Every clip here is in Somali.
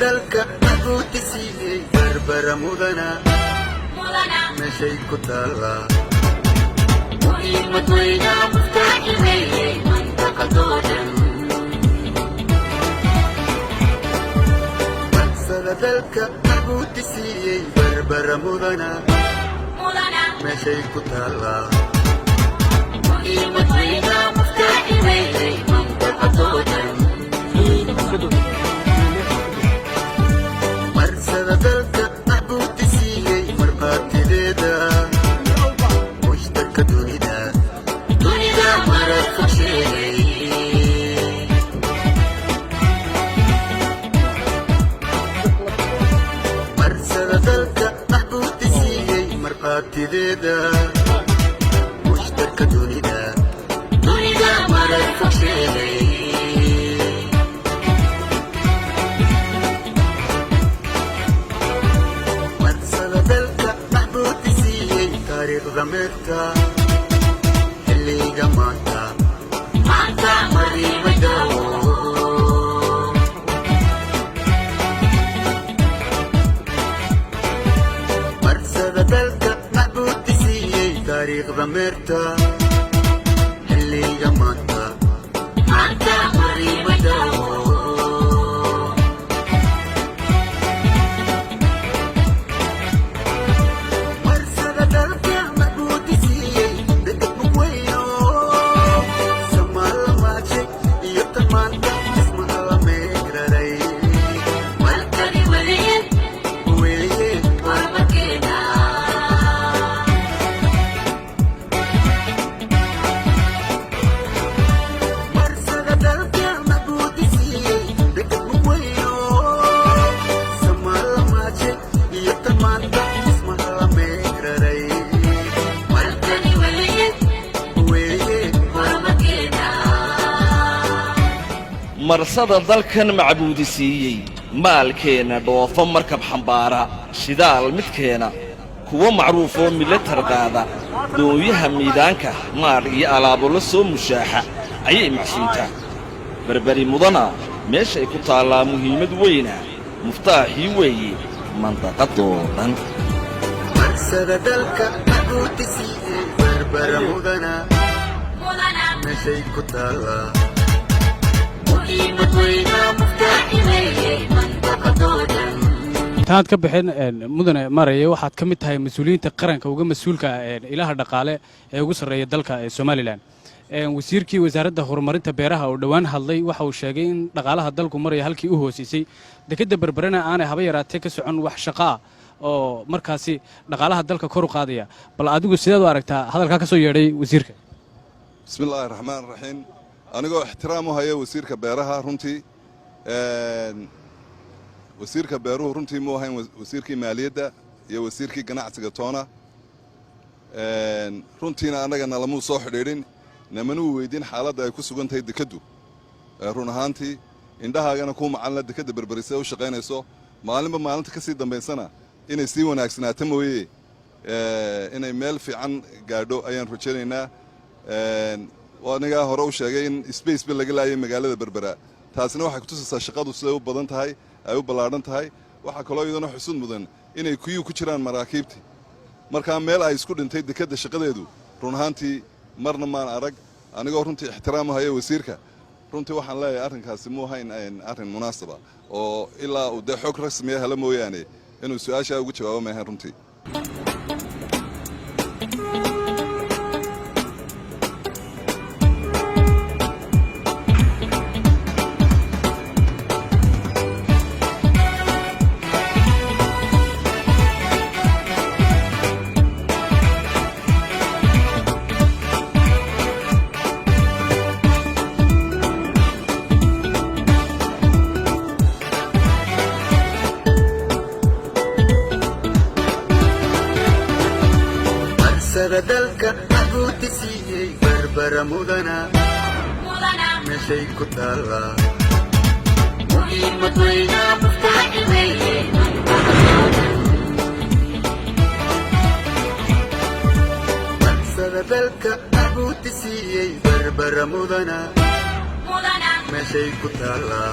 dalka abuutisiiyey barbara mudana meeshay ku taallaa muhiimad weyna muftaaxi weeyey mantaqadoo dhan badsada dalka abuutisiiyey barbara mudana meeshay ku taallaa muhiimad weyna muftaaxi weeyey mantaqadoo dhan dalka abuutisiiyey marqaatideeda mushtarka dunida marad fog sheegay marsada dalka abuutisiiyey marqaatideeda mushtarka dunida marad fog sheegay ضميرتا اللي جمعتا معتا مري مداو مرسى دلتا محبوب تسيي تاريخ ضميرتا اللي جمعتا معتا مري مداو marsada dalkan macbuudisiiyey maalkeena dhoofo markab xambaara shidaal midkeena kuwa macruuf oo milatar qaada doonyaha miidaanka maar iyo alaabo la soo mushaaxa ayay macsuuntaa barbari mudana meeshay ku taallaa muhiimad weyna muftaaxii weeye mandaqadoo dhan marsada dalka abuutisiiyey barbara mudana meeshay ku taallaa intaad ka bixin mudane maraya waxaad ka mid tahay mas-uuliyiinta qaranka uga mas-uulka ilaha dhaqaale ee ugu sarreeya dalka Soomaaliland wasiirkii wasaaradda horumarinta beeraha oo dhawaan hadlay waxa uu sheegay in dhaqaalaha dalku maraya halkii u hoosisay dekada barbarana aanay haba yaraatee ka socon wax shaqo ah oo markaasi dhaqaalaha dalka kor u qaadaya bal adigu sidaad u aragtaa hadalka ka soo yeedhay wasiirka bismillaahir rahmaanir rahiim anigoo ixtiraam u haya wasiirka beeraha runtii wasiirka beeruhu runtii muu ahayn wasiirkii maaliyadda iyo wasiirkii ganacsiga toona runtiina annagana lamuu soo xidhiidhin namanuu weydiin xaaladda ay ku sugan tahay dekaddu run ahaantii indhahaagana kuu macalina dekadda berberisee u shaqaynayso maalinba maalinta ka sii dambaysana inay sii wanaagsanaato mooye inay meel fiican gaadho ayaan rajaynaynaa anigaa hore u sheegay in spaceba laga laayay magaalada berbera taasina waxay ku tusaysaa shaqadu siday u badan tahay ay u ballaadhan tahay waxaa kaloo iyadana xusud mudan inay kuyuu ku jiraan maraakiibtii markaa meel ay isku dhintay dekadda shaqadeedu run ahaantii marna maan arag anigoo runtii ixtiraam u haya wasiirka runtii waxaan leeyahay arrinkaasi muu hayn arrin munaasaba oo ilaa uu dee xog rasmiya hela mooyaane inuu su-aashaa ugu jawaabo maahayn runtii marsada dalka maxbuudisiiyey barbara mudana meeshay ku taallaa muhiimad weyna muftaaxi weeye marsada dalka maxbuudisiiyey barbara mudana meeshay ku taallaa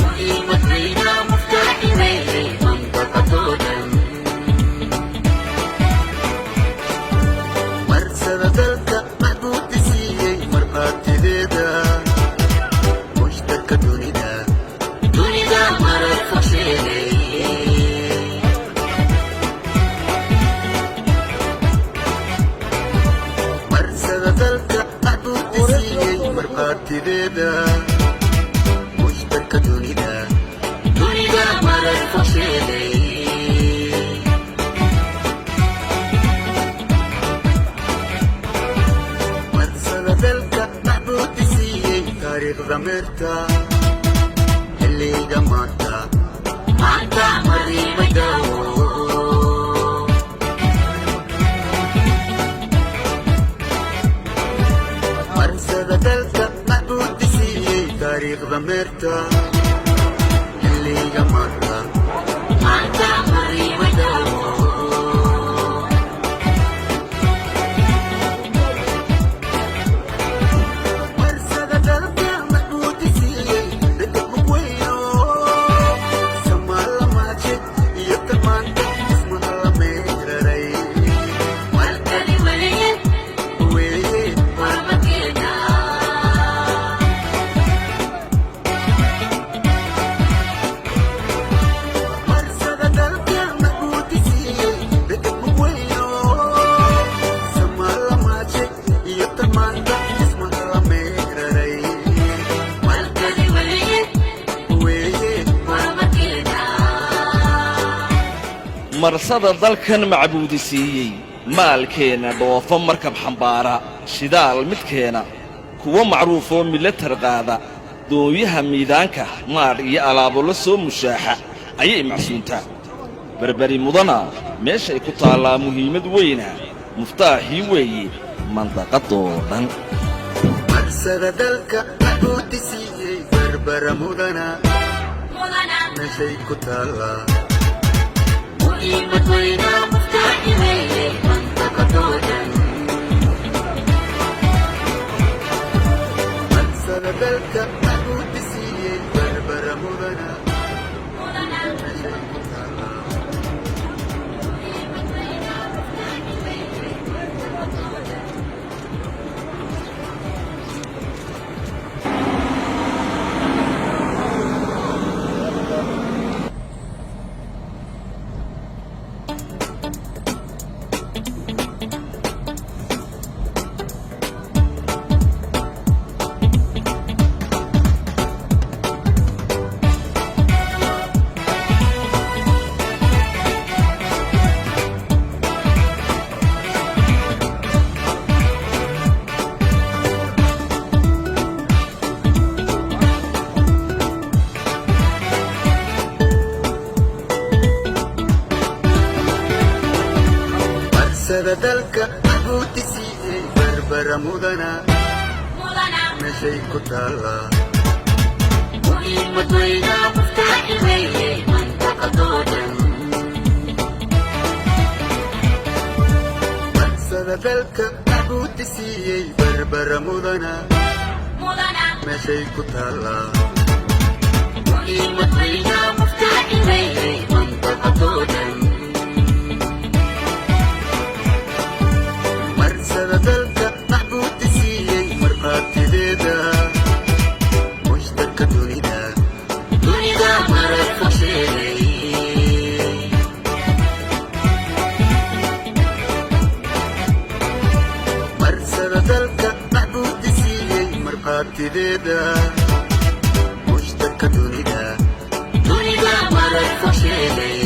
muhiimad weyna muftaaxi weeye mantaqadoodan marsada dalka maxbuudisiiyey marqaatideeda mushtarka dunida marar fog sheegay marsada dalka maxbuudisiiyey marqaatideeda mushtarka dunida marar fog sheegay marsada dalka maxbuudisiiyey taariikhda meerta xilliga maanta mariimay daawo marsada dalka maxbuudisiiyey taariikhda meerta xilliga maanta mariimay daawo marsada dalka maxbuudisiiyey dadka mugweyno samaalamaje iyo tamaanta ismaha la meeraray walkali weeye weeye warmakeena marsada dalka maxbuudisiiyey dadka mugweyno samaalamaje iyo tamaanta ismaha la meeraray walkali weeye weeye warmakeena marsada dalkan macbuudisiiyey maalkeenna dhoofo markab xambaara shidaal midkeena kuwa macruufoo milatar qaada doonyaha miidaanka maadh iyo alaabo la soo mushaaxa ayay macsuuntaa berberi mudana meeshay ku taallaa muhiimad weyna muftaaxii weeye mandaqadoo dhan marsada dalka maxbuudisiiyey barbara mudana meeshay ku taallaa muhiimad weyna muftaaxi weeye mantaqadoodan marsada dalka maxbuudisiiyey barbara mudana meeshay ku taallaa marsada dalka maxbuudisiiyey barbara mudana meeshay ku taallaa muhiimad weyna muftaaxi weeye mantaqadoodan marsada dalka maxbuudisiiyey barbara mudana meeshay ku taallaa muhiimad weyna muftaaxi weeye mantaqadoodan marsada dalka maxbuudisiiyey marqaatideeda mushtarka dunida marar fog sheegay marsada dalka maxbuudisiiyey marqaatideeda mushtarka dunida marar fog sheegay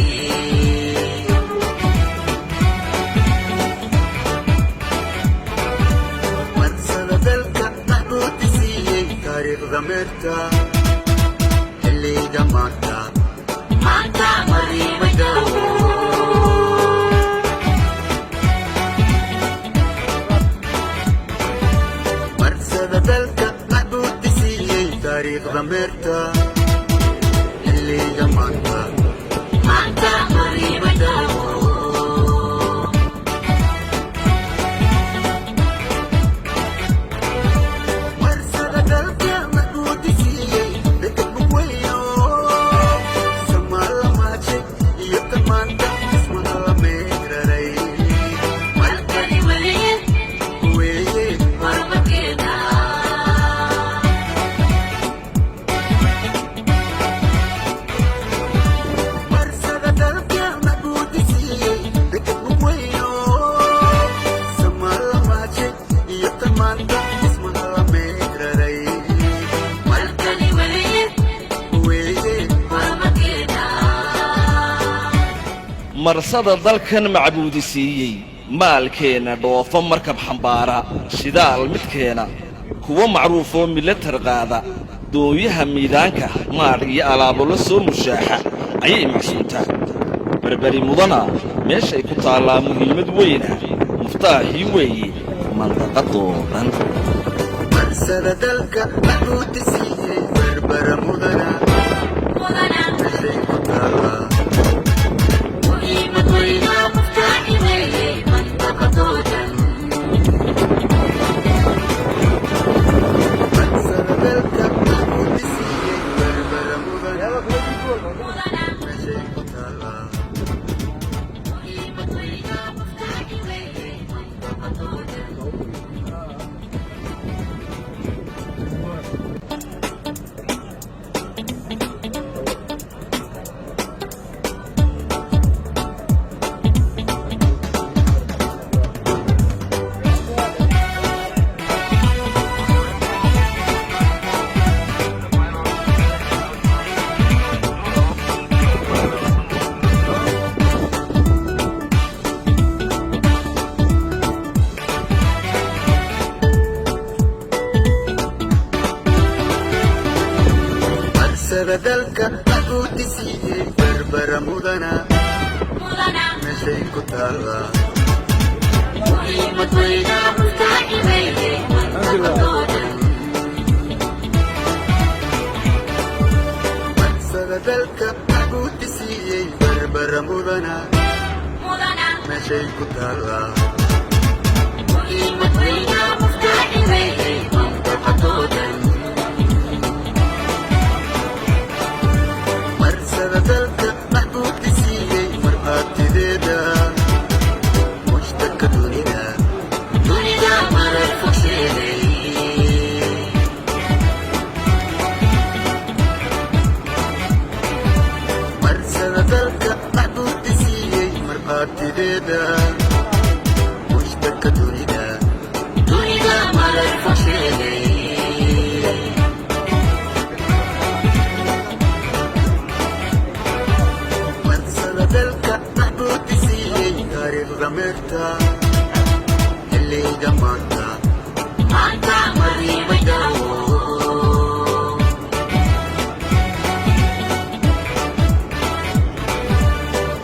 marsada dalka maxbuudisiiyey taariikhda meerta xilliga maanta mariimay daawo تاريخ ضميرتا اللي جمعتا مانتا مريبة داو مرسلة دلقة مدود سيئي بكت بكويو سما لماتي يتمانتا اسمنا لميرري والكري وليه ويي وربكينا مرسلة دلقة مدود سيئي بكت بكويو سما لماتي يتمانتا اسمنا لميرري والكري وليه ويي وربكينا marsada dalkan macbuudi siiyey maalkeenna dhoofo markab xambaara shidaal midkeena kuwa macruufoo milatar qaada doonyaha miidaanka maadh iyo alaabo la soo mushaaxa ayay macsuuntaa berberi mudana meeshay ku taallaa muhiimad weyna muftaaxii weeye mandaqadoo dhan مرسلة دلقة مدود سيئي بربر مدنا مدنا مشي كتالا مهمة وينا مفتاحي ويه منطقة دوجن مرسلة دلقة مدود سيئي بربر مدنا مدنا مشي كتالا مهمة وينا مفتاحي ويه منطقة دوجن مرسلة دلقة مدود سيئي بربر مدنا مدنا مشي كتالا مهمة وينا مفتاحي ويه منطقة دوجن مرسلة دلقة مدود سيئي بربر مدنا مدنا مشي كتالا مهمة وينا مفتاحي ويه منطقة دوجن مرسلة دلقة محبوب سيئي مرآة تديدا مشتكى دونيدا دنيا مرة فوشيلي مرسلة دلقة محبوب سيئي مرآة تديدا مشتكى دونيدا دنيا مرة فوشيلي مرسلة دلقة محبوب سيئي تاريخ ضميرتا اللي جمعتا مانتا مريبة داو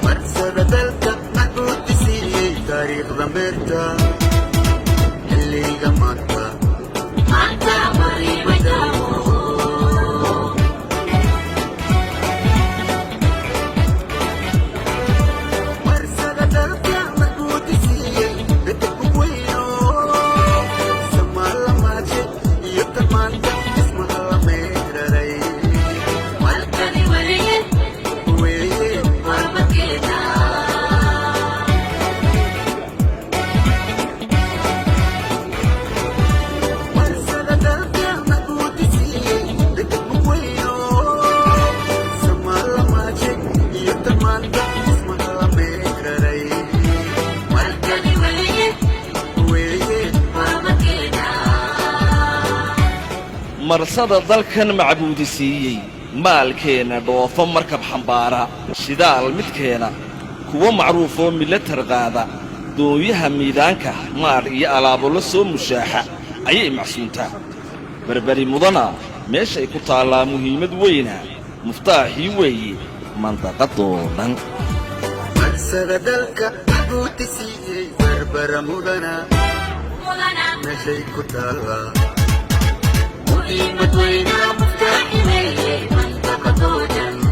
مرسلة دلقة محبوب سيئي تاريخ ضميرتا اللي جمعتا مانتا مريبة داو مرسلة دلقة محبوب سيئي بتبوينو سما لماتي يتمانتا اسمها لميرري والكري وليه ويي وربكينا مرسلة دلقة محبوب سيئي بتبوينو سما لماتي يتمانتا اسمها لميرري والكري وليه ويي وربكينا marsada dalkan macbuudi siiyey maalkeenna dhoofo markab xambaara shidaal midkeena kuwa macruufoo milatar qaada doonyaha miidaanka maadh iyo alaabo la soo mushaaxa ayay macsuuntaa berberi mudana meeshay ku taallaa muhiimad weyna muftaaxii weeye mandaqadoo dhan مرسلة دلقة محبوب سيئي بربر مدنا مدنا مشي كتالا مهمة وينا مفتاحي حماية منطقة جنة